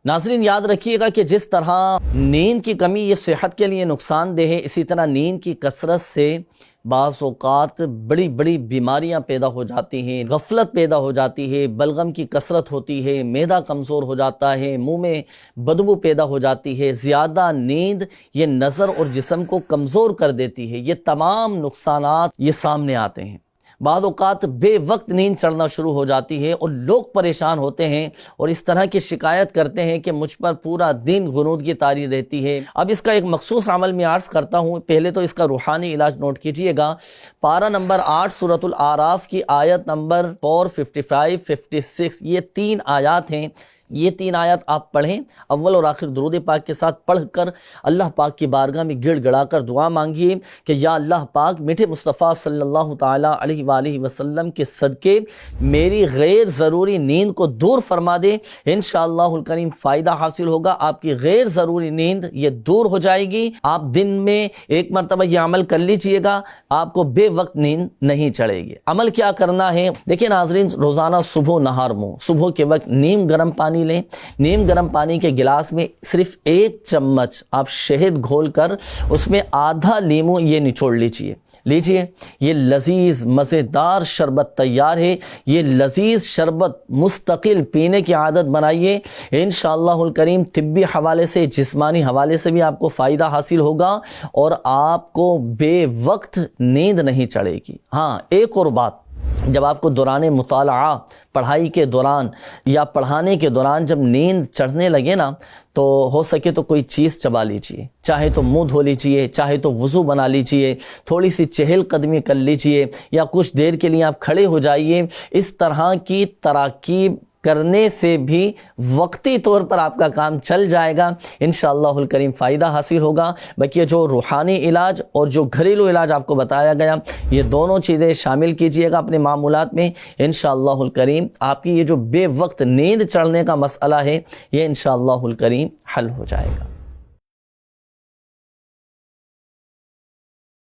ناظرین یاد رکھیے گا کہ جس طرح نیند کی کمی یہ صحت کے لیے نقصان دہ ہے، اسی طرح نیند کی کثرت سے بعض اوقات بڑی بڑی بیماریاں پیدا ہو جاتی ہیں، غفلت پیدا ہو جاتی ہے، بلغم کی کثرت ہوتی ہے، معدہ کمزور ہو جاتا ہے، منہ میں بدبو پیدا ہو جاتی ہے۔ زیادہ نیند یہ نظر اور جسم کو کمزور کر دیتی ہے۔ یہ تمام نقصانات یہ سامنے آتے ہیں۔ بعض اوقات بے وقت نیند چڑھنا شروع ہو جاتی ہے اور لوگ پریشان ہوتے ہیں اور اس طرح کی شکایت کرتے ہیں کہ مجھ پر پورا دن غنودگی طاری رہتی ہے۔ اب اس کا ایک مخصوص عمل میں عرض کرتا ہوں، پہلے تو اس کا روحانی علاج نوٹ کیجئے گا۔ پارہ نمبر 8 سورۃ الاعراف کی آیت نمبر 455 56، یہ 3 آیات ہیں۔ یہ 3 آیات آپ پڑھیں، اول اور آخر درود پاک کے ساتھ پڑھ کر اللہ پاک کی بارگاہ میں گڑ گڑا کر دعا مانگیے کہ یا اللہ پاک میٹھے مصطفیٰ صلی اللہ تعالیٰ علیہ وآلہ وسلم کے صدقے میری غیر ضروری نیند کو دور فرما دے۔ انشاءاللہ الکریم فائدہ حاصل ہوگا، آپ کی غیر ضروری نیند یہ دور ہو جائے گی۔ آپ دن میں ایک مرتبہ یہ عمل کر لیجئے گا، آپ کو بے وقت نیند نہیں چڑھے گی۔ عمل کیا کرنا ہے؟ دیکھیں ناظرین، روزانہ صبح نہار منہ، صبح کے وقت نیم گرم پانی لیں، نیم گرم پانی کے گلاس میں صرف 1 چمچ آپ شہد گھول کر اس میں آدھا لیمو یہ نچوڑ لیجئے۔ یہ لذیذ مزیدار شربت تیار ہے۔ یہ لذیذ شربت مستقل پینے کی عادت بنائیے، انشاءاللہ الکریم طبی حوالے سے، جسمانی حوالے سے بھی آپ کو فائدہ حاصل ہوگا اور آپ کو بے وقت نیند نہیں چڑھے گی۔ ہاں، ایک اور بات، جب آپ کو دوران مطالعہ، پڑھائی کے دوران یا پڑھانے کے دوران جب نیند چڑھنے لگے نا، تو ہو سکے تو کوئی چیز چبا لیجئے، چاہے تو منہ دھو لیجئے، چاہے تو وضو بنا لیجئے، تھوڑی سی چہل قدمی کر لیجئے، یا کچھ دیر کے لیے آپ کھڑے ہو جائیے۔ اس طرح کی تراکیب کرنے سے بھی وقتی طور پر آپ کا کام چل جائے گا، انشاءاللہ الکریم فائدہ حاصل ہوگا۔ باقی جو روحانی علاج اور جو گھریلو علاج آپ کو بتایا گیا، یہ دونوں چیزیں شامل کیجئے گا اپنے معمولات میں، انشاءاللہ الکریم آپ کی یہ جو بے وقت نیند چڑھنے کا مسئلہ ہے، یہ انشاءاللہ الکریم حل ہو جائے گا۔